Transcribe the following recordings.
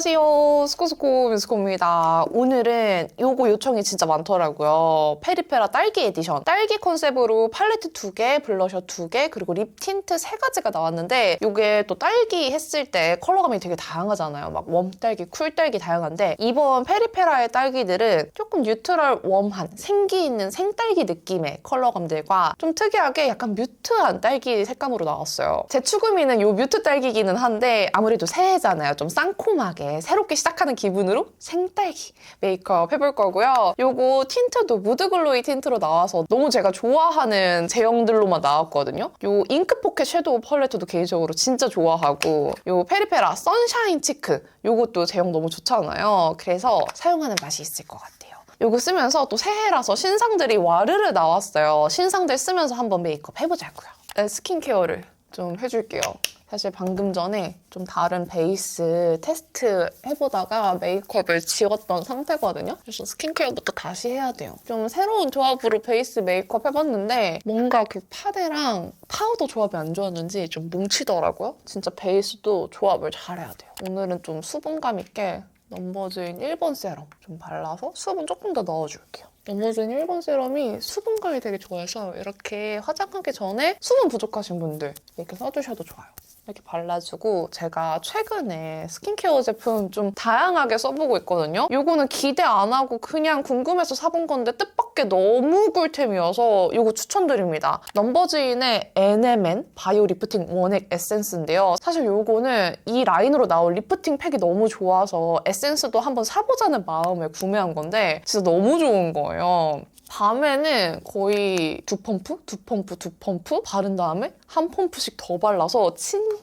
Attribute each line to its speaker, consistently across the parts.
Speaker 1: 안녕하세요. 스코스코 미스코입니다. 오늘은 요거 요청이 진짜 많더라고요. 페리페라 딸기 에디션. 딸기 컨셉으로 팔레트 2개, 블러셔 2개, 그리고 립 틴트 3가지가 나왔는데 요게 또 딸기 했을 때 컬러감이 되게 다양하잖아요. 막 웜딸기, 쿨딸기 다양한데 이번 페리페라의 딸기들은 조금 뉴트럴 웜한 생기 있는 생딸기 느낌의 컬러감들과 좀 특이하게 약간 뮤트한 딸기 색감으로 나왔어요. 제 추구미는 요 뮤트 딸기기는 한데 아무래도 새해잖아요. 좀 쌍콤하게 새롭게 시작하는 기분으로 생딸기 메이크업 해볼 거고요. 요거 틴트도 무드글로이 틴트로 나와서 너무 제가 좋아하는 제형들로만 나왔거든요. 요 잉크 포켓 섀도우 팔레트도 개인적으로 진짜 좋아하고 요 페리페라 선샤인 치크 요것도 제형 너무 좋잖아요. 그래서 사용하는 맛이 있을 것 같아요. 요거 쓰면서 또 새해라서 신상들이 와르르 나왔어요. 신상들 쓰면서 한번 메이크업 해보자고요. 스킨케어를 좀 해줄게요. 사실 방금 전에 좀 다른 베이스 테스트 해보다가 메이크업을 지웠던 상태거든요. 그래서 스킨케어부터 다시 해야 돼요. 좀 새로운 조합으로 베이스 메이크업 해봤는데 뭔가 그 파데랑 파우더 조합이 안 좋았는지 좀 뭉치더라고요. 진짜 베이스도 조합을 잘해야 돼요. 오늘은 좀 수분감 있게 넘버즈인 1번 세럼 좀 발라서 수분 조금 더 넣어줄게요. 넘버즈인 1번 세럼이 수분감이 되게 좋아서 이렇게 화장하기 전에 수분 부족하신 분들 이렇게 써주셔도 좋아요. 이렇게 발라주고 제가 최근에 스킨케어 제품 좀 다양하게 써보고 있거든요. 요거는 기대 안 하고 그냥 궁금해서 사본 건데 뜻밖의 너무 꿀템이어서 요거 추천드립니다. 넘버즈인의 NMN 바이오 리프팅 원액 에센스인데요. 사실 요거는 이 라인으로 나올 리프팅 팩이 너무 좋아서 에센스도 한번 사보자는 마음에 구매한 건데 진짜 너무 좋은 거예요. 밤에는 거의 2펌프 바른 다음에 한 펌프씩 더 발라서 진짜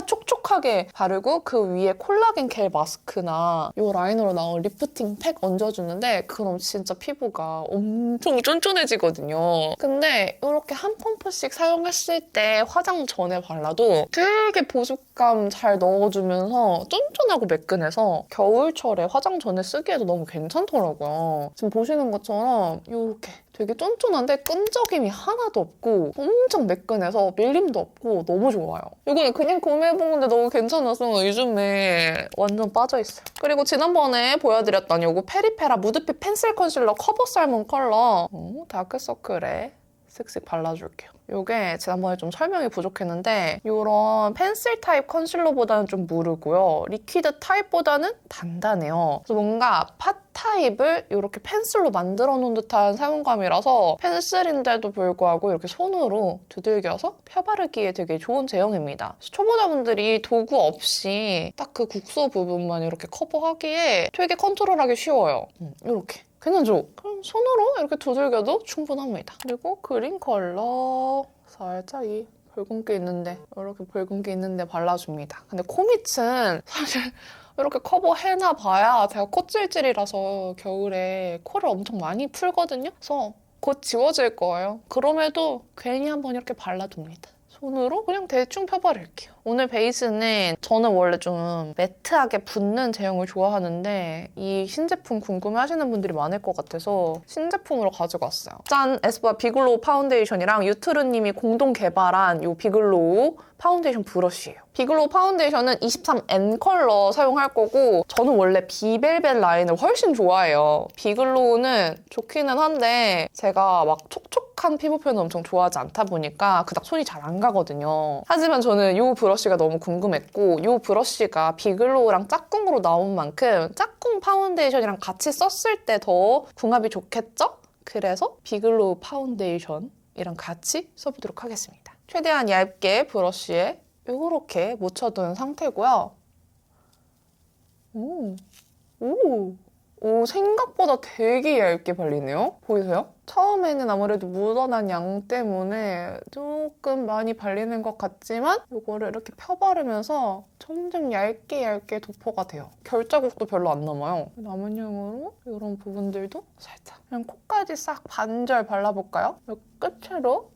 Speaker 1: 촉촉하게 바르고 그 위에 콜라겐 겔 마스크나 이 라인으로 나온 리프팅 팩 얹어주는데 그럼 진짜 피부가 엄청 쫀쫀해지거든요. 근데 이렇게 한 펌프씩 사용했을 때 화장 전에 발라도 되게 보습감 잘 넣어주면서 쫀쫀하고 매끈해서 겨울철에 화장 전에 쓰기에도 너무 괜찮더라고요. 지금 보시는 것처럼 이렇게 되게 쫀쫀한데 끈적임이 하나도 없고 엄청 매끈해서 밀림도 없고 너무 좋아요. 이거는 그냥 구매해본 건데 너무 괜찮아서 요즘에 완전 빠져있어요. 그리고 지난번에 보여드렸던 요거 페리페라 무드핏 펜슬 컨실러 커버 살몬 컬러 다크서클에 슥슥 발라줄게요. 이게 지난번에 좀 설명이 부족했는데 이런 펜슬 타입 컨실러보다는 좀 무르고요. 리퀴드 타입보다는 단단해요. 그래서 뭔가 팟 타입을 이렇게 펜슬로 만들어 놓은 듯한 사용감이라서 펜슬인데도 불구하고 이렇게 손으로 두들겨서 펴바르기에 되게 좋은 제형입니다. 초보자분들이 도구 없이 딱 그 국소 부분만 이렇게 커버하기에 되게 컨트롤하기 쉬워요. 이렇게. 괜찮죠? 그럼 손으로 이렇게 두들겨도 충분합니다. 그리고 그린 컬러 살짝 이 붉은기 있는데 이렇게 붉은기 있는데 발라줍니다. 근데 코밑은 사실 이렇게 커버해놔봐야 제가 콧질질이라서 겨울에 코를 엄청 많이 풀거든요? 그래서 곧 지워질 거예요. 그럼에도 괜히 한번 이렇게 발라둡니다. 손으로 그냥 대충 펴바를게요. 오늘 베이스는 저는 원래 좀 매트하게 붓는 제형을 좋아하는데 이 신제품 궁금해하시는 분들이 많을 것 같아서 신제품으로 가지고 왔어요. 짠! 에스쁘아 비글로우 파운데이션이랑 유트르님이 공동 개발한 이 비글로우 파운데이션 브러쉬예요. 비글로우 파운데이션은 23N 컬러 사용할 거고 저는 원래 비벨벳 라인을 훨씬 좋아해요. 비글로우는 좋기는 한데 제가 막 촉촉한 피부 표현을 엄청 좋아하지 않다 보니까 그닥 손이 잘 안 가거든요. 하지만 저는 이 브러쉬가 너무 궁금했고 이 브러쉬가 비글로우랑 짝꿍으로 나온 만큼 짝꿍 파운데이션이랑 같이 썼을 때 더 궁합이 좋겠죠? 그래서 비글로우 파운데이션이랑 같이 써보도록 하겠습니다. 최대한 얇게 브러쉬에 이렇게 묻혀둔 상태고요. 오, 생각보다 되게 얇게 발리네요. 보이세요? 처음에는 아무래도 묻어난 양 때문에 조금 많이 발리는 것 같지만 이거를 이렇게 펴바르면서 점점 얇게 도포가 돼요. 결자국도 별로 안 남아요. 남은 양으로 이런 부분들도 살짝 그냥 코까지 싹 반절 발라볼까요? 끝으로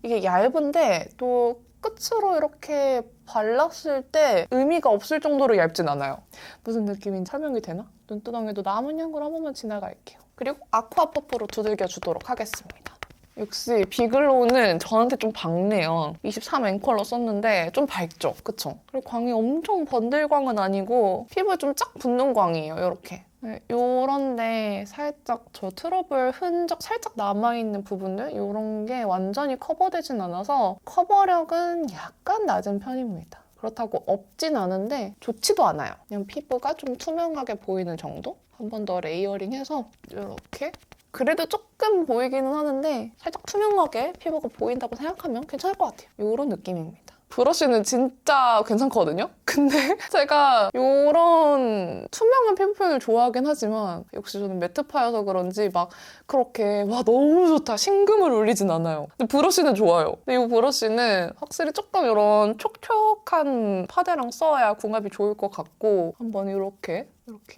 Speaker 1: 이게 얇은데 또 끝으로 이렇게 발랐을 때 의미가 없을 정도로 얇진 않아요. 무슨 느낌인지 설명이 되나? 눈두덩이도 남은 양으로 한 번만 지나갈게요. 그리고 아쿠아 퍼프로 두들겨 주도록 하겠습니다. 역시 비글로우는 저한테 좀 밝네요. 23 앵컬러 썼는데 좀 밝죠? 그쵸? 그리고 광이 엄청 번들광은 아니고 피부에 좀 쫙 붙는 광이에요, 이렇게. 네, 요런데 살짝 저 트러블 흔적 살짝 남아있는 부분들 요런 게 완전히 커버되진 않아서 커버력은 약간 낮은 편입니다. 그렇다고 없진 않은데 좋지도 않아요. 그냥 피부가 좀 투명하게 보이는 정도? 한 번 더 레이어링해서 이렇게 그래도 조금 보이기는 하는데 살짝 투명하게 피부가 보인다고 생각하면 괜찮을 것 같아요. 이런 느낌입니다. 브러쉬는 진짜 괜찮거든요? 근데 제가 이런 투명한 피부 표현을 좋아하긴 하지만 역시 저는 매트파여서 그런지 막 그렇게 와 너무 좋다 심금을 울리진 않아요. 근데 브러쉬는 좋아요. 근데 이 브러쉬는 확실히 조금 이런 촉촉한 파데랑 써야 궁합이 좋을 것 같고 한번 이렇게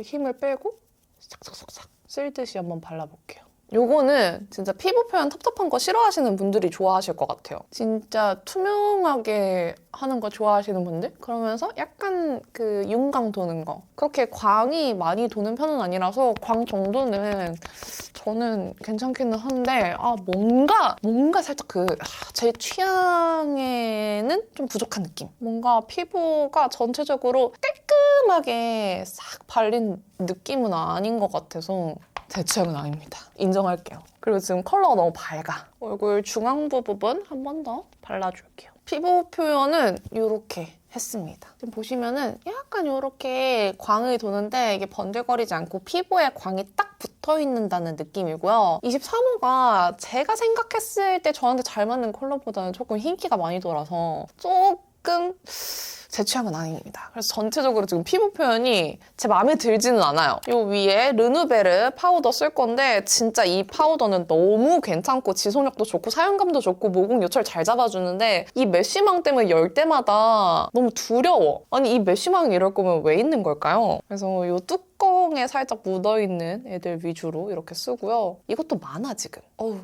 Speaker 1: 힘을 빼고 싹싹싹싹 쓸듯이 한번 발라볼게요. 요거는 진짜 피부 표현 텁텁한 거 싫어하시는 분들이 좋아하실 것 같아요. 진짜 투명하게 하는 거 좋아하시는 분들? 그러면서 약간 그 윤광 도는 거. 그렇게 광이 많이 도는 편은 아니라서 광 정도는 저는 괜찮기는 한데 뭔가 살짝 제 취향에는 좀 부족한 느낌. 뭔가 피부가 전체적으로 깔끔하게 싹 발린 느낌은 아닌 것 같아서 제 취향은 아닙니다. 인정할게요. 그리고 지금 컬러가 너무 밝아. 얼굴 중앙부 부분 한 번 더 발라줄게요. 피부 표현은 이렇게 했습니다. 지금 보시면은 약간 이렇게 광이 도는데 이게 번들거리지 않고 피부에 광이 딱 붙어있는다는 느낌이고요. 23호가 제가 생각했을 때 저한테 잘 맞는 컬러보다는 조금 흰기가 많이 돌아서 조금 제 취향은 아닙니다. 그래서 전체적으로 지금 피부 표현이 제 마음에 들지는 않아요. 이 위에 르누베르 파우더 쓸 건데 진짜 이 파우더는 너무 괜찮고 지속력도 좋고 사용감도 좋고 모공 요철 잘 잡아주는데 이 메쉬망 때문에 열 때마다 너무 두려워. 아니 이 메쉬망이 이럴 거면 왜 있는 걸까요? 그래서 이 뚜껑에 살짝 묻어있는 애들 위주로 이렇게 쓰고요. 이것도 많아 지금. 어우.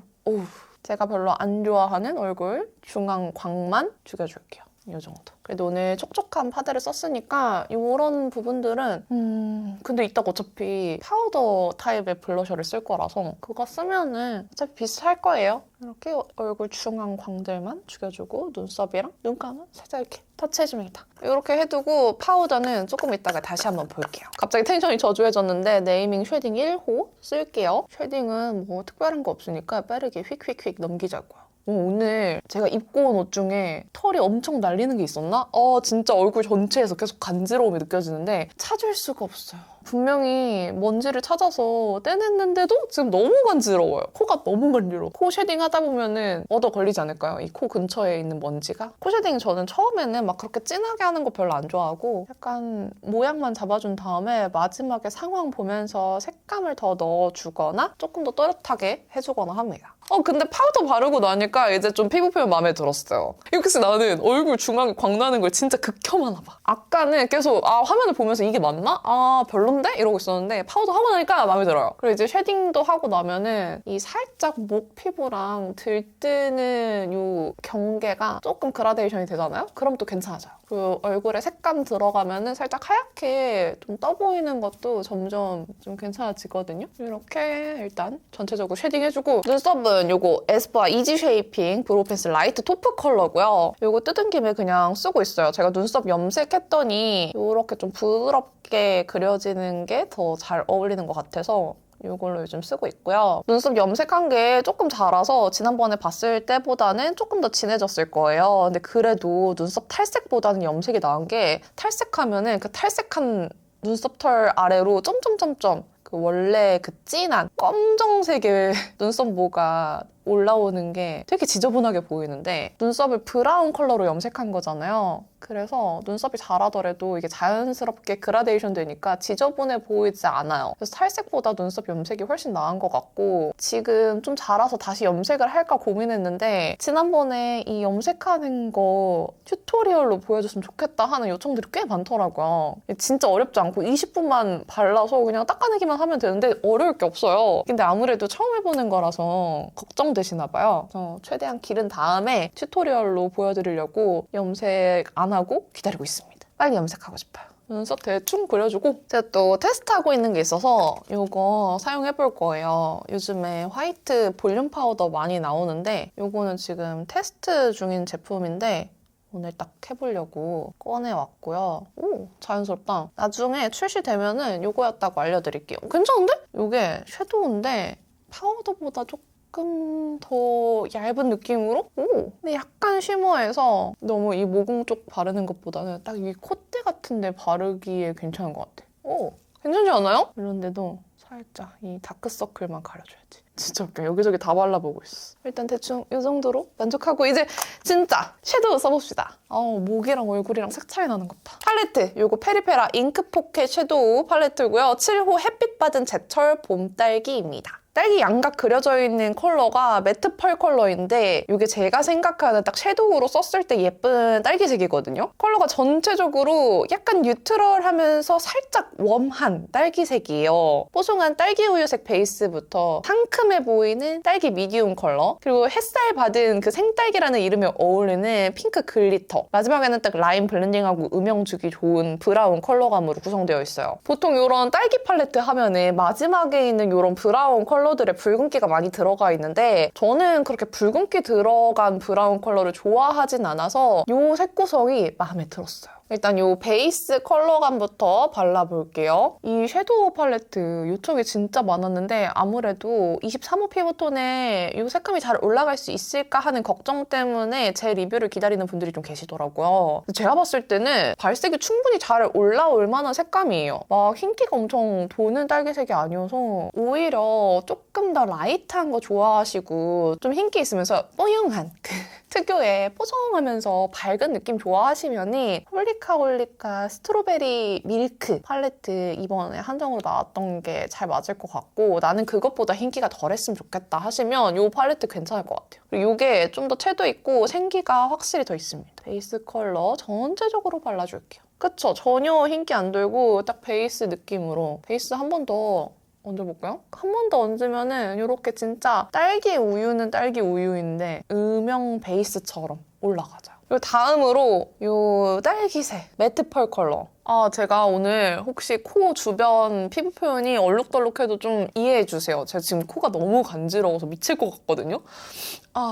Speaker 1: 제가 별로 안 좋아하는 얼굴 중앙 광만 죽여줄게요. 이 정도. 그래도 오늘 촉촉한 파데를 썼으니까 이런 부분들은 근데 이따가 어차피 파우더 타입의 블러셔를 쓸 거라서 그거 쓰면은 어차피 비슷할 거예요. 이렇게 얼굴 중앙 광들만 죽여주고 눈썹이랑 눈감은 살짝 이렇게 터치해줍니다. 이렇게 해두고 파우더는 조금 이따가 다시 한번 볼게요. 갑자기 텐션이 저조해졌는데 네이밍 쉐딩 1호 쓸게요. 쉐딩은 뭐 특별한 거 없으니까 빠르게 휙휙휙 넘기자고요. 오늘 제가 입고 온 옷 중에 털이 엄청 날리는 게 있었나? 진짜 얼굴 전체에서 계속 간지러움이 느껴지는데 찾을 수가 없어요. 분명히 먼지를 찾아서 떼냈는데도 지금 너무 간지러워요. 코가 너무 간지러워. 코 쉐딩 하다 보면은 얻어 걸리지 않을까요? 이 코 근처에 있는 먼지가. 코 쉐딩 저는 처음에는 막 그렇게 진하게 하는 거 별로 안 좋아하고 약간 모양만 잡아준 다음에 마지막에 상황 보면서 색감을 더 넣어주거나 조금 더 또렷하게 해주거나 합니다. 근데 파우더 바르고 나니까 이제 좀 피부 표현 마음에 들었어요. 역시 나는 얼굴 중앙에 광 나는 걸 진짜 극혐하나 봐. 아까는 계속 화면을 보면서 이게 맞나? 별론데? 이러고 있었는데 파우더 하고 나니까 마음에 들어요. 그리고 이제 쉐딩도 하고 나면은 이 살짝 목 피부랑 들뜨는 이 경계가 조금 그라데이션이 되잖아요? 그럼 또 괜찮아져요. 그리고 얼굴에 색감 들어가면은 살짝 하얗게 좀 떠 보이는 것도 점점 좀 괜찮아지거든요. 이렇게 일단 전체적으로 쉐딩 해주고 눈썹은 요거 에스쁘아 이지 쉐이핑 브로우 펜슬 라이트 토프 컬러고요. 요거 뜯은 김에 그냥 쓰고 있어요. 제가 눈썹 염색했더니 이렇게 좀 부드럽게 그려지는 게 더 잘 어울리는 것 같아서 이걸로 요즘 쓰고 있고요. 눈썹 염색한 게 조금 자라서 지난번에 봤을 때보다는 조금 더 진해졌을 거예요. 근데 그래도 눈썹 탈색보다는 염색이 나은 게 탈색하면은 그 탈색한 눈썹털 아래로 점점점점 그 원래 그 진한 검정색의 눈썹모가 올라오는 게 되게 지저분하게 보이는데 눈썹을 브라운 컬러로 염색한 거잖아요. 그래서 눈썹이 자라더라도 이게 자연스럽게 그라데이션 되니까 지저분해 보이지 않아요. 그래서 탈색보다 눈썹 염색이 훨씬 나은 것 같고 지금 좀 자라서 다시 염색을 할까 고민했는데 지난번에 이 염색하는 거 튜토리얼로 보여줬으면 좋겠다 하는 요청들이 꽤 많더라고요. 진짜 어렵지 않고 20분만 발라서 그냥 닦아내기만 하면 되는데 어려울 게 없어요. 근데 아무래도 처음 해보는 거라서 걱정되시나 봐요. 그래서 최대한 기른 다음에 튜토리얼로 보여드리려고 염색 안 하고 기다리고 있습니다. 빨리 염색하고 싶어요. 눈썹 대충 그려주고 제가 또 테스트하고 있는 게 있어서 이거 사용해볼 거예요. 요즘에 화이트 볼륨 파우더 많이 나오는데 이거는 지금 테스트 중인 제품인데 오늘 딱 해보려고 꺼내왔고요. 오, 자연스럽다. 나중에 출시되면은 이거였다고 알려드릴게요. 괜찮은데? 이게 섀도우인데 파우더보다 조금 더 얇은 느낌으로? 오! 근데 약간 쉬머해서 너무 이 모공 쪽 바르는 것보다는 딱 이 콧대 같은 데 바르기에 괜찮은 것 같아. 오! 괜찮지 않아요? 그런데도 살짝 이 다크서클만 가려줘야지. 진짜 웃겨. 여기저기 다 발라보고 있어. 일단 대충 이 정도로 만족하고 이제 진짜 섀도우 써봅시다. 목이랑 얼굴이랑 색 차이 나는 것 봐. 팔레트! 요거 페리페라 잉크 포켓 섀도우 팔레트고요. 7호 햇빛 받은 제철 봄 딸기입니다. 딸기 양각 그려져 있는 컬러가 매트 펄 컬러인데 이게 제가 생각하는 딱 섀도우로 썼을 때 예쁜 딸기색이거든요. 컬러가 전체적으로 약간 뉴트럴하면서 살짝 웜한 딸기색이에요. 뽀송한 딸기 우유색 베이스부터 상큼해 보이는 딸기 미디움 컬러, 그리고 햇살 받은 그 생딸기라는 이름에 어울리는 핑크 글리터, 마지막에는 딱 라인 블렌딩하고 음영 주기 좋은 브라운 컬러감으로 구성되어 있어요. 보통 이런 딸기 팔레트 하면은 마지막에 있는 이런 브라운 컬러들의 붉은기가 많이 들어가 있는데 저는 그렇게 붉은기 들어간 브라운 컬러를 좋아하진 않아서 이 색 구성이 마음에 들었어요. 일단 이 베이스 컬러감부터 발라볼게요. 이 섀도우 팔레트 요청이 진짜 많았는데 아무래도 23호 피부톤에 이 색감이 잘 올라갈 수 있을까 하는 걱정 때문에 제 리뷰를 기다리는 분들이 좀 계시더라고요. 제가 봤을 때는 발색이 충분히 잘 올라올 만한 색감이에요. 막 흰기가 엄청 도는 딸기색이 아니어서 오히려 조금 더 라이트한 거 좋아하시고 좀 흰기 있으면서 뽀용한 그 특유의 뽀송하면서 밝은 느낌 좋아하시면이 홀리카 스트로베리 밀크 팔레트 이번에 한정으로 나왔던 게 잘 맞을 것 같고 나는 그것보다 흰기가 덜했으면 좋겠다 하시면 이 팔레트 괜찮을 것 같아요. 그리고 이게 좀 더 채도 있고 생기가 확실히 더 있습니다. 베이스 컬러 전체적으로 발라줄게요. 그쵸? 전혀 흰기 안 돌고 딱 베이스 느낌으로 베이스 한 번 더 얹어볼까요? 한 번 더 얹으면은 이렇게 진짜 딸기 우유는 딸기 우유인데 음영 베이스처럼 올라가죠. 그리고 다음으로 이 딸기색 매트 펄 컬러. 제가 오늘 혹시 코 주변 피부 표현이 얼룩덜룩해도 좀 이해해주세요. 제가 지금 코가 너무 간지러워서 미칠 것 같거든요.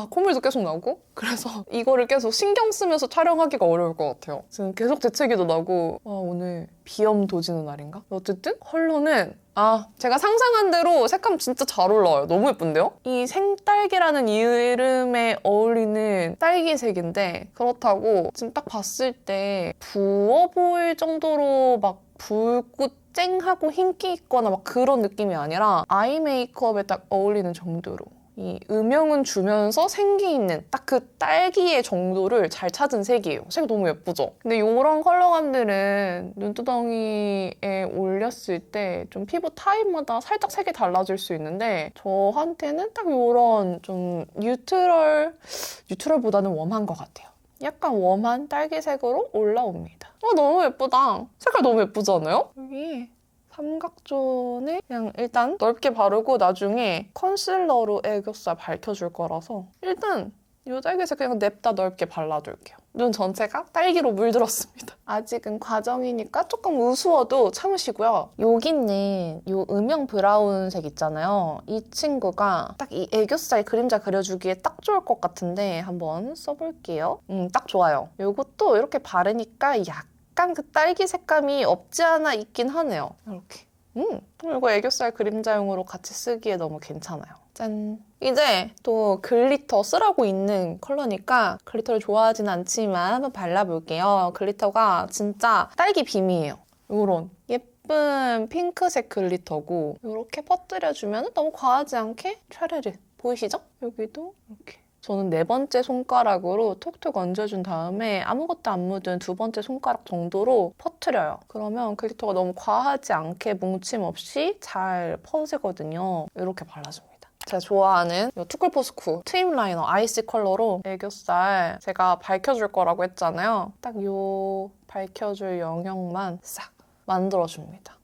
Speaker 1: 콧물도 계속 나고 그래서 이거를 계속 신경 쓰면서 촬영하기가 어려울 것 같아요. 지금 계속 재채기도 나고 오늘 비염 도지는 날인가? 어쨌든 컬러는 제가 상상한 대로 색감 진짜 잘 올라와요. 너무 예쁜데요? 이 생딸기라는 이름에 어울리는 딸기색인데 그렇다고 지금 딱 봤을 때 부어 보일 정도로 막 붉고 쨍하고 흰기 있거나 막 그런 느낌이 아니라 아이 메이크업에 딱 어울리는 정도로 이 음영은 주면서 생기 있는 딱 그 딸기의 정도를 잘 찾은 색이에요. 색이 너무 예쁘죠? 근데 이런 컬러감들은 눈두덩이에 올렸을 때 좀 피부 타입마다 살짝 색이 달라질 수 있는데 저한테는 딱 이런 좀 뉴트럴보다는 웜한 것 같아요. 약간 웜한 딸기색으로 올라옵니다. 너무 예쁘다. 색깔 너무 예쁘지 않아요? 여기 삼각존에 그냥 일단 넓게 바르고 나중에 컨실러로 애교살 밝혀줄 거라서 일단 이 딸기색 그냥 냅다 넓게 발라둘게요. 눈 전체가 딸기로 물들었습니다. 아직은 과정이니까 조금 우스워도 참으시고요. 여기 있는 이 음영 브라운색 있잖아요. 이 친구가 딱 이 애교살 그림자 그려주기에 딱 좋을 것 같은데 한번 써볼게요. 딱 좋아요. 이것도 이렇게 바르니까 약간 그 딸기 색감이 없지 않아 있긴 하네요. 이렇게. 이거 애교살 그림자용으로 같이 쓰기에 너무 괜찮아요. 짠! 이제 또 글리터 쓰라고 있는 컬러니까 글리터를 좋아하진 않지만 한번 발라볼게요. 글리터가 진짜 딸기 빔이에요. 이런 예쁜 핑크색 글리터고 이렇게 퍼뜨려주면 너무 과하지 않게 촤르르 보이시죠? 여기도 이렇게. 저는 4번째 손가락으로 톡톡 얹어준 다음에 아무것도 안 묻은 2번째 손가락 정도로 퍼뜨려요. 그러면 글리터가 너무 과하지 않게 뭉침 없이 잘 퍼지거든요. 이렇게 발라줍니다. 제가 좋아하는 이 투쿨포스쿠 트임 라이너 아이시 컬러로 애교살 제가 밝혀줄 거라고 했잖아요. 딱 이 밝혀줄 영역만 싹 만들어줍니다.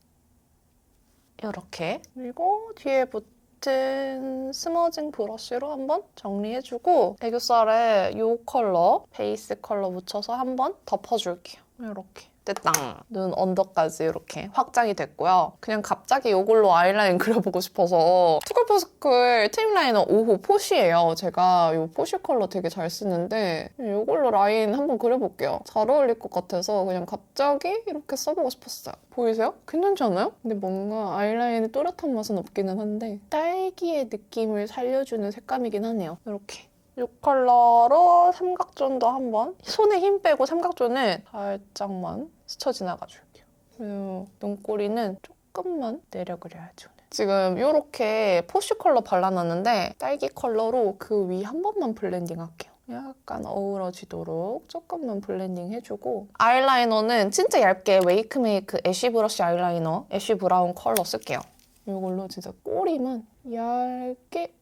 Speaker 1: 이렇게. 그리고 뒤에 붙은 스머징 브러쉬로 한번 정리해주고 애교살에 이 컬러, 베이스 컬러 묻혀서 한번 덮어줄게요. 이렇게. 됐당. 눈 언더까지 이렇게 확장이 됐고요. 그냥 갑자기 이걸로 아이라인 그려보고 싶어서 투쿨포스쿨 트림 라이너 5호 포시예요. 제가 이 포시 컬러 되게 잘 쓰는데 이걸로 라인 한번 그려볼게요. 잘 어울릴 것 같아서 그냥 갑자기 이렇게 써보고 싶었어요. 보이세요? 괜찮지 않아요? 근데 뭔가 아이라인의 또렷한 맛은 없기는 한데 딸기의 느낌을 살려주는 색감이긴 하네요. 이렇게. 이 컬러로 삼각존도 한번 손에 힘 빼고 삼각존을 살짝만 스쳐 지나가 줄게요. 그리고 눈꼬리는 조금만 내려 그려야지 오늘. 지금 이렇게 포쉬 컬러 발라놨는데 딸기 컬러로 그 위 한 번만 블렌딩 할게요. 약간 어우러지도록 조금만 블렌딩 해주고 아이라이너는 진짜 얇게 웨이크메이크 애쉬 브러쉬 아이라이너 애쉬 브라운 컬러 쓸게요. 이걸로 진짜 꼬리만 얇게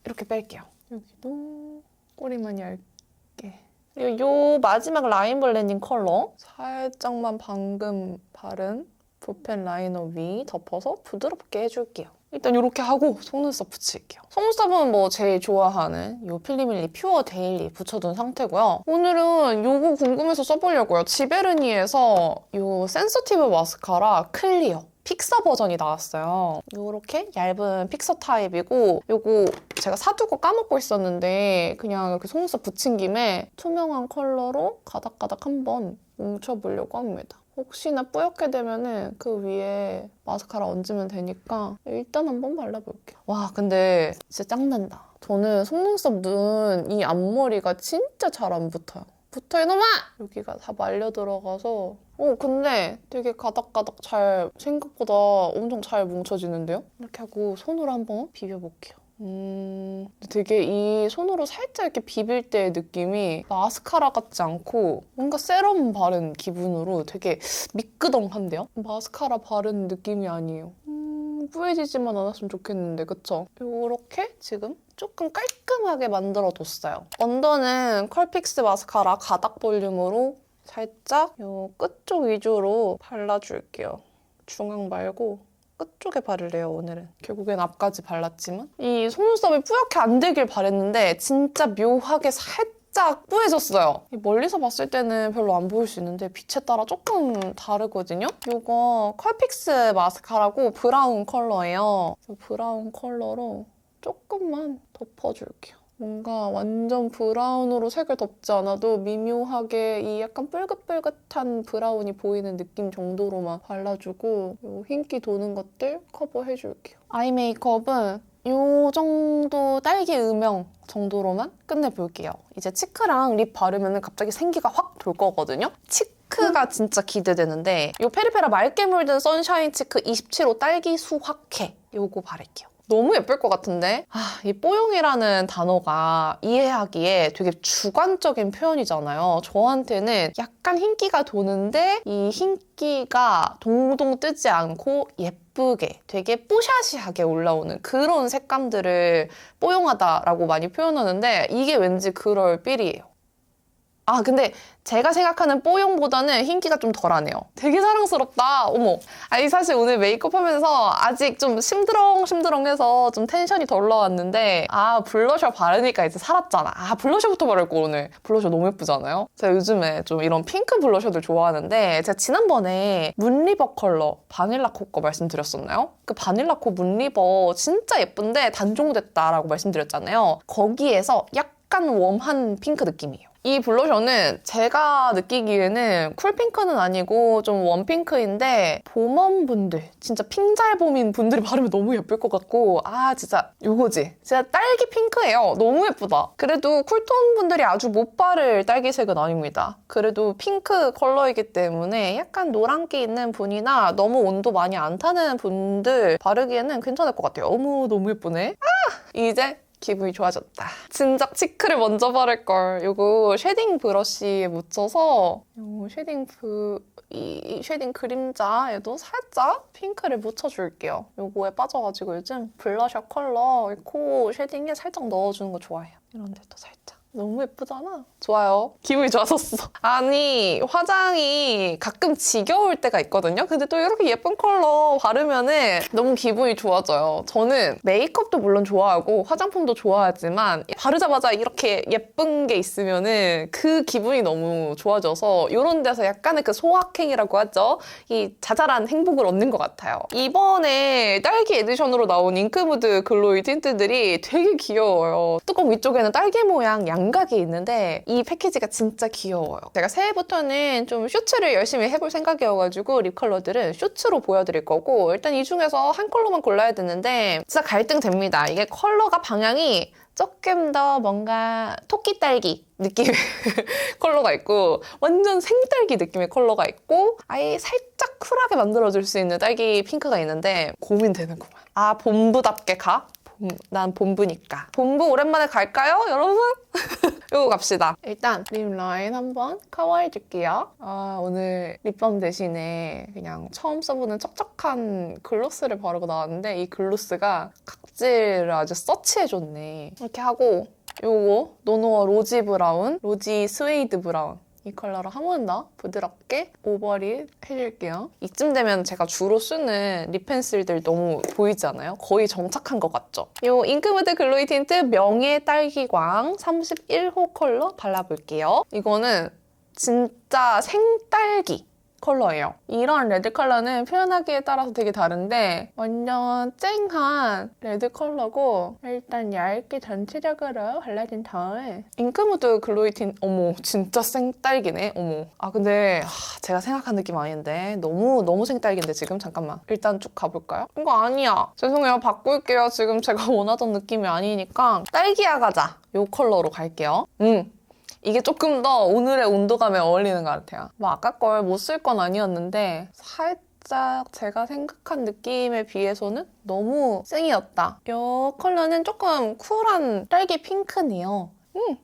Speaker 1: 이렇게 뺄게요. 여기도 꼬리만 얇게. 그리고 요 마지막 라인 블렌딩 컬러 살짝만 방금 바른 붓펜 라이너 위 덮어서 부드럽게 해줄게요. 일단 이렇게 하고 속눈썹 붙일게요. 속눈썹은 뭐 제일 좋아하는 요 필리밀리 퓨어 데일리 붙여둔 상태고요. 오늘은 요거 궁금해서 써보려고요. 지베르니에서 요 센서티브 마스카라 클리어 픽서 버전이 나왔어요. 요렇게 얇은 픽서 타입이고 요거 제가 사두고 까먹고 있었는데 그냥 이렇게 속눈썹 붙인 김에 투명한 컬러로 가닥가닥 한번 뭉쳐보려고 합니다. 혹시나 뿌옇게 되면은 그 위에 마스카라 얹으면 되니까 일단 한번 발라볼게요. 와 근데 진짜 짱난다. 저는 속눈썹 눈 이 앞머리가 진짜 잘 안 붙어요. 붙어 이놈아! 여기가 다 말려 들어가서 근데 되게 가닥가닥 잘 생각보다 엄청 잘 뭉쳐지는데요? 이렇게 하고 손으로 한번 비벼볼게요. 되게 이 손으로 살짝 이렇게 비빌 때의 느낌이 마스카라 같지 않고 뭔가 세럼 바른 기분으로 되게 미끄덩한데요? 마스카라 바른 느낌이 아니에요. 뿌얘지지만 않았으면 좋겠는데 그쵸? 이렇게 지금 조금 깔끔하게 만들어뒀어요. 언더는 컬픽스 마스카라 가닥 볼륨으로 살짝 이 끝쪽 위주로 발라줄게요. 중앙 말고 끝쪽에 바르래요, 오늘은. 결국엔 앞까지 발랐지만 이 속눈썹이 뿌옇게 안 되길 바랬는데 진짜 묘하게 살짝 뿌얘졌어요. 멀리서 봤을 때는 별로 안 보일 수 있는데 빛에 따라 조금 다르거든요? 이거 컬픽스 마스카라고 브라운 컬러예요. 브라운 컬러로 조금만 덮어줄게요. 뭔가 완전 브라운으로 색을 덮지 않아도 미묘하게 이 약간 뿔긋뿔긋한 브라운이 보이는 느낌 정도로만 발라주고 이 흰기 도는 것들 커버해줄게요. 아이 메이크업은 이 정도 딸기 음영 정도로만 끝내볼게요. 이제 치크랑 립 바르면 갑자기 생기가 확 돌 거거든요? 치크가 진짜 기대되는데 이 페리페라 맑게 물든 선샤인 치크 27호 딸기 수확해 이거 바를게요. 너무 예쁠 것 같은데? 이 뽀용이라는 단어가 이해하기에 되게 주관적인 표현이잖아요. 저한테는 약간 흰기가 도는데 이 흰기가 동동 뜨지 않고 예쁘게 되게 뽀샤시하게 올라오는 그런 색감들을 뽀용하다라고 많이 표현하는데 이게 왠지 그럴 삘이에요. 근데 제가 생각하는 뽀용보다는 흰기가 좀 덜하네요. 되게 사랑스럽다. 어머. 사실 오늘 메이크업 하면서 아직 좀 심드렁심드렁해서 좀 텐션이 덜 올라왔는데 블러셔 바르니까 이제 살았잖아. 블러셔부터 바를 거 오늘. 블러셔 너무 예쁘잖아요? 제가 요즘에 좀 이런 핑크 블러셔들 좋아하는데 제가 지난번에 문리버 컬러 바닐라코 거 말씀드렸었나요? 그 바닐라코 문리버 진짜 예쁜데 단종됐다라고 말씀드렸잖아요. 거기에서 약간 웜한 핑크 느낌이에요. 이 블러셔는 제가 느끼기에는 쿨핑크는 아니고 좀 웜핑크인데 봄웜분들, 진짜 핑잘봄인 분들이 바르면 너무 예쁠 것 같고 진짜 요거지. 진짜 딸기 핑크예요. 너무 예쁘다. 그래도 쿨톤 분들이 아주 못 바를 딸기색은 아닙니다. 그래도 핑크 컬러이기 때문에 약간 노란기 있는 분이나 너무 온도 많이 안 타는 분들 바르기에는 괜찮을 것 같아요. 어머 너무 예쁘네. 이제 기분이 좋아졌다. 진작 치크를 먼저 바를걸. 요거 쉐딩 브러쉬에 묻혀서 이 쉐딩 그림자에도 살짝 핑크를 묻혀줄게요. 요거에 빠져가지고 요즘 블러셔 컬러 코 쉐딩에 살짝 넣어주는 거 좋아해요. 이런 데도 살짝. 너무 예쁘잖아. 좋아요. 기분이 좋아졌어. 아니, 화장이 가끔 지겨울 때가 있거든요. 근데 또 이렇게 예쁜 컬러 바르면은 너무 기분이 좋아져요. 저는 메이크업도 물론 좋아하고 화장품도 좋아하지만 바르자마자 이렇게 예쁜 게 있으면은 그 기분이 너무 좋아져서 이런 데서 약간의 그 소확행이라고 하죠. 이 자잘한 행복을 얻는 것 같아요. 이번에 딸기 에디션으로 나온 잉크무드 글로이 틴트들이 되게 귀여워요. 뚜껑 위쪽에는 딸기 모양 양각이 있는데 이 패키지가 진짜 귀여워요. 제가 새해부터는 좀 쇼츠를 열심히 해볼 생각이어가지고 립 컬러들은 쇼츠로 보여드릴 거고 일단 이 중에서 한 컬러만 골라야 되는데 진짜 갈등됩니다. 이게 컬러가 방향이 조금 더 뭔가 토끼 딸기 느낌의 컬러가 있고 완전 생딸기 느낌의 컬러가 있고 아예 살짝 쿨하게 만들어줄 수 있는 딸기 핑크가 있는데 고민되는구만. 아, 봄부답게 가? 난 봄부니까. 봄부 오랜만에 갈까요, 여러분? 이거 갑시다. 일단 립 라인 한번 커버해줄게요. 아, 오늘 립밤 대신에 그냥 처음 써보는 촉촉한 글로스를 바르고 나왔는데 이 글로스가 각질을 아주 서치해줬네. 이렇게 하고 요거 노노어 로지 브라운, 로지 스웨이드 브라운 이 컬러로 한 번 더 부드럽게 오버립 해줄게요. 이쯤 되면 제가 주로 쓰는 립 펜슬들 너무 보이지 않아요? 거의 정착한 것 같죠? 이 잉크무드 글로이 틴트 명예 딸기광 31호 컬러 발라볼게요. 이거는 진짜 생딸기 컬러예요. 이런 레드 컬러는 표현하기에 따라서 되게 다른데 완전 쨍한 레드 컬러고 일단 얇게 전체적으로 발라준 다음에 잉크무드 글로이 틴 어머 진짜 생딸기네. 어머. 아 근데 제가 생각한 느낌 아닌데 너무 생딸기인데 지금 잠깐만 일단 쭉 가볼까요? 이거 아니야. 죄송해요. 바꿀게요. 지금 제가 원하던 느낌이 아니니까 딸기야 가자. 이 컬러로 갈게요. 이게 조금 더 오늘의 온도감에 어울리는 것 같아요. 뭐 아까 걸 못 쓸 건 아니었는데 살짝 제가 생각한 느낌에 비해서는 너무 생이었다. 이 컬러는 조금 쿨한 딸기 핑크네요.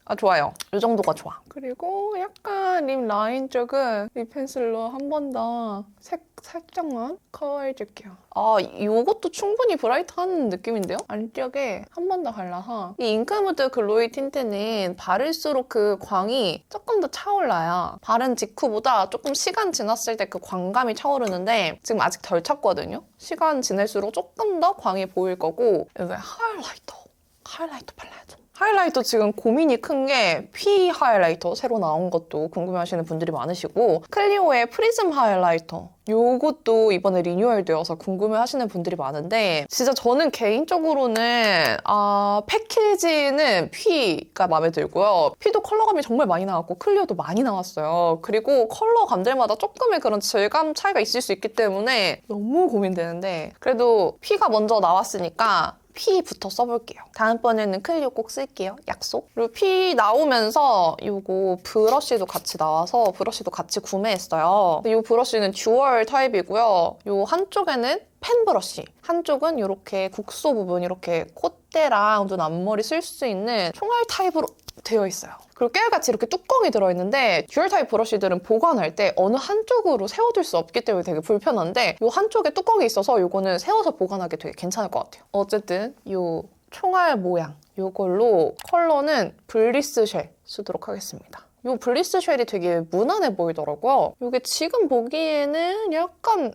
Speaker 1: 아 좋아요. 이 정도가 좋아. 그리고 약간 립 라인 쪽은 립 펜슬로 한 번 더 색 살짝만 커버해줄게요. 아 이것도 충분히 브라이트한 느낌인데요? 안쪽에 한 번 더 발라서 이 잉크무드 글로이 틴트는 바를수록 그 광이 조금 더 차올라요. 바른 직후보다 조금 시간 지났을 때 그 광감이 차오르는데 지금 아직 덜 찼거든요? 시간 지날수록 조금 더 광이 보일 거고 이제 하이라이터 발라야죠. 하이라이터 지금 고민이 큰 게 P 하이라이터 새로 나온 것도 궁금해하시는 분들이 많으시고 클리오의 프리즘 하이라이터 요것도 이번에 리뉴얼 되어서 궁금해하시는 분들이 많은데 진짜 저는 개인적으로는 패키지는 P가 마음에 들고요. P도 컬러감이 정말 많이 나왔고 클리오도 많이 나왔어요. 그리고 컬러감들마다 조금의 그런 질감 차이가 있을 수 있기 때문에 너무 고민되는데 그래도 P가 먼저 나왔으니까 P부터 써볼게요. 다음번에는 클리오 꼭 쓸게요. 약속. 그리고 P 나오면서 이거 브러쉬도 같이 나와서 브러쉬도 같이 구매했어요. 이 브러쉬는 듀얼 타입이고요. 이 한쪽에는 펜 브러쉬, 한쪽은 이렇게 국소 부분 이렇게 콧대랑 눈 앞머리 쓸 수 있는 총알 타입으로 되어 있어요. 그리고 깨알같이 이렇게 뚜껑이 들어있는데 듀얼 타입 브러쉬들은 보관할 때 어느 한쪽으로 세워둘 수 없기 때문에 되게 불편한데 이 한쪽에 뚜껑이 있어서 이거는 세워서 보관하기 되게 괜찮을 것 같아요. 어쨌든 이 총알 모양 이걸로 컬러는 블리스 쉘 쓰도록 하겠습니다. 이 블리스 쉘이 되게 무난해 보이더라고요. 이게 지금 보기에는 약간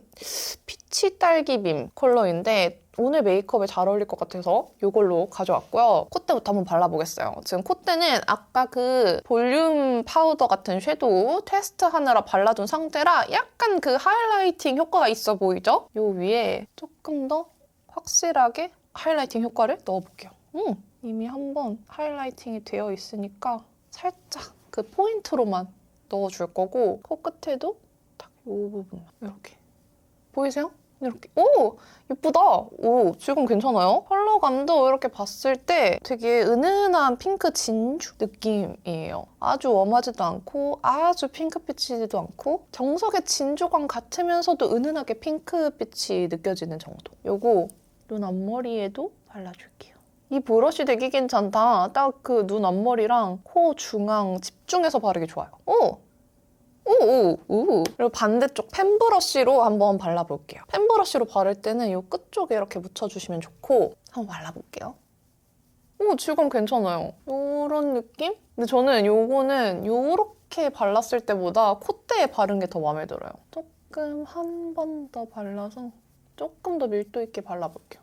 Speaker 1: 피치 딸기빔 컬러인데 오늘 메이크업에 잘 어울릴 것 같아서 이걸로 가져왔고요. 콧대부터 한번 발라보겠어요. 지금 콧대는 아까 그 볼륨 파우더 같은 섀도우 테스트하느라 발라둔 상태라 약간 그 하이라이팅 효과가 있어 보이죠? 이 위에 조금 더 확실하게 하이라이팅 효과를 넣어볼게요. 이미 한번 하이라이팅이 되어 있으니까 살짝 그 포인트로만 넣어줄 거고 코끝에도 딱 이 부분만 이렇게 보이세요? 이렇게 오! 예쁘다! 오, 지금 괜찮아요? 컬러감도 이렇게 봤을 때 되게 은은한 핑크 진주 느낌이에요. 아주 웜하지도 않고 아주 핑크빛이지도 않고 정석의 진주광 같으면서도 은은하게 핑크빛이 느껴지는 정도. 요거 눈 앞머리에도 발라줄게요. 이 브러쉬 되게 괜찮다. 딱 그 눈 앞머리랑 코 중앙 집중해서 바르기 좋아요. 오! 그리고 반대쪽 펜 브러쉬로 한번 발라볼게요. 펜 브러쉬로 바를 때는 이 끝쪽에 이렇게 묻혀주시면 좋고 한번 발라볼게요. 질감 괜찮아요. 요런 느낌? 근데 저는 요거는 요렇게 발랐을 때보다 콧대에 바른 게 더 마음에 들어요. 조금 한 번 더 발라서 조금 더 밀도 있게 발라볼게요.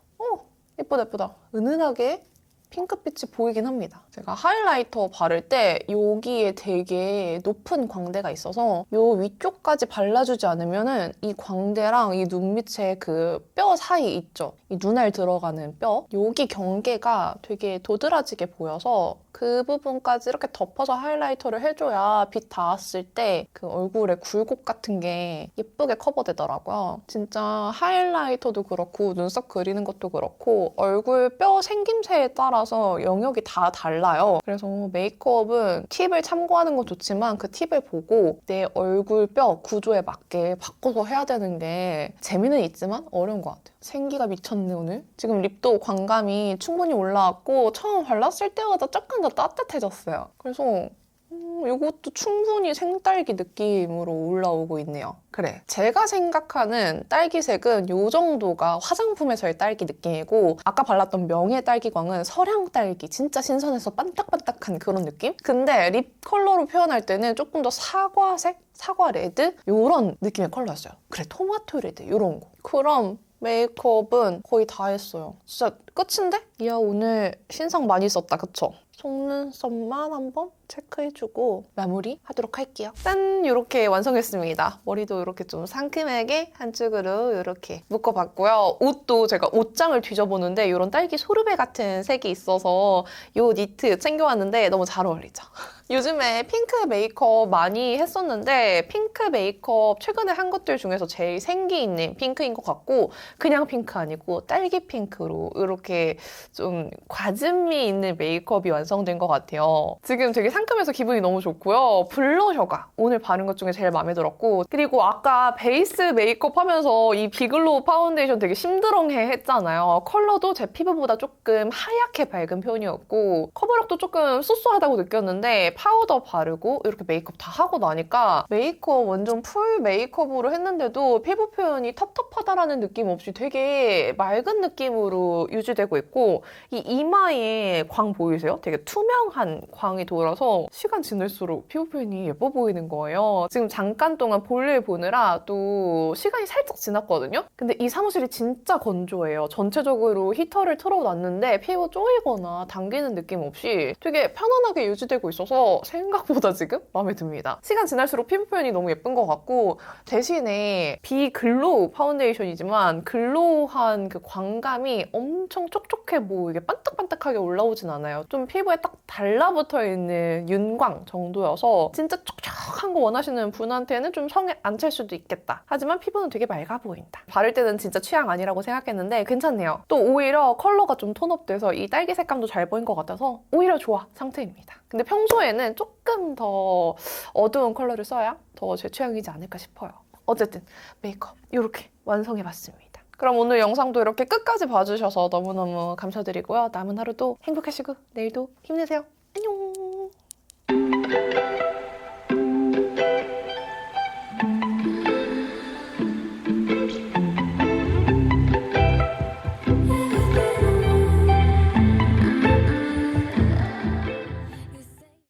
Speaker 1: 예쁘다 예쁘다. 은은하게 핑크빛이 보이긴 합니다. 제가 하이라이터 바를 때 여기에 되게 높은 광대가 있어서 요 위쪽까지 발라주지 않으면은 이 광대랑 이 눈 밑에 그 뼈 사이 있죠? 이 눈알 들어가는 뼈? 여기 경계가 되게 도드라지게 보여서 그 부분까지 이렇게 덮어서 하이라이터를 해줘야 빛 닿았을 때 그 얼굴에 굴곡 같은 게 예쁘게 커버되더라고요. 진짜 하이라이터도 그렇고 눈썹 그리는 것도 그렇고 얼굴 뼈 생김새에 따라서 영역이 다 달라요. 그래서 메이크업은 팁을 참고하는 건 좋지만 그 팁을 보고 내 얼굴 뼈 구조에 맞게 바꿔서 해야 되는 게 재미는 있지만 어려운 것 같아요. 생기가 미쳤네 오늘. 지금 립도 광감이 충분히 올라왔고 처음 발랐을 때보다 조금 더 따뜻해졌어요. 그래서 이것도 충분히 생딸기 느낌으로 올라오고 있네요. 그래, 제가 생각하는 딸기색은 이 정도가 화장품에서의 딸기 느낌이고 아까 발랐던 명예 딸기광은 서량 딸기, 진짜 신선해서 반딱반딱한 그런 느낌? 근데 립 컬러로 표현할 때는 조금 더 사과색? 사과 레드? 이런 느낌의 컬러였어요. 그래, 토마토 레드 이런 거. 그럼 메이크업은 거의 다 했어요. 진짜 끝인데? 이야, 오늘 신상 많이 썼다, 그쵸? 속눈썹만 한번 체크해주고 마무리하도록 할게요. 짠! 이렇게 완성했습니다. 머리도 이렇게 좀 상큼하게 한쪽으로 이렇게 묶어봤고요. 옷도 제가 옷장을 뒤져보는데 이런 딸기 소르베 같은 색이 있어서 이 니트 챙겨왔는데 너무 잘 어울리죠? 요즘에 핑크 메이크업 많이 했었는데 핑크 메이크업 최근에 한 것들 중에서 제일 생기 있는 핑크인 것 같고 그냥 핑크 아니고 딸기 핑크로 이렇게 좀 과즙미 있는 메이크업이 완성된 것 같아요. 지금 되게 상큼해서 기분이 너무 좋고요. 블러셔가 오늘 바른 것 중에 제일 마음에 들었고 그리고 아까 베이스 메이크업 하면서 이 비글로우 파운데이션 되게 심드렁해 했잖아요. 컬러도 제 피부보다 조금 하얗게 밝은 편이었고 커버력도 조금 쏘쏘하다고 느꼈는데 파우더 바르고 이렇게 메이크업 다 하고 나니까 메이크업 완전 풀 메이크업으로 했는데도 피부 표현이 텁텁하다라는 느낌 없이 되게 맑은 느낌으로 유지되고 있고 이 이마에 광 보이세요? 되게 투명한 광이 돌아서 시간 지날수록 피부 표현이 예뻐 보이는 거예요. 지금 잠깐 동안 볼일 보느라 또 시간이 살짝 지났거든요? 근데 이 사무실이 진짜 건조해요. 전체적으로 히터를 틀어놨는데 피부 쪼이거나 당기는 느낌 없이 되게 편안하게 유지되고 있어서 생각보다 지금 마음에 듭니다. 시간 지날수록 피부 표현이 너무 예쁜 것 같고 대신에 비글로우 파운데이션이지만 글로우한 그 광감이 엄청 촉촉해 보이게 반딱반딱하게 올라오진 않아요. 좀 피부에 딱 달라붙어 있는 윤광 정도여서 진짜 촉촉한 거 원하시는 분한테는 좀 성에 안 찰 수도 있겠다. 하지만 피부는 되게 맑아 보인다. 바를 때는 진짜 취향 아니라고 생각했는데 괜찮네요. 또 오히려 컬러가 좀 톤업돼서 이 딸기 색감도 잘 보인 것 같아서 오히려 좋아 상태입니다. 근데 평소에는 조금 더 어두운 컬러를 써야 더 제 취향이지 않을까 싶어요. 어쨌든 메이크업 이렇게 완성해봤습니다. 그럼 오늘 영상도 이렇게 끝까지 봐주셔서 너무너무 감사드리고요. 남은 하루도 행복하시고 내일도 힘내세요. 안녕!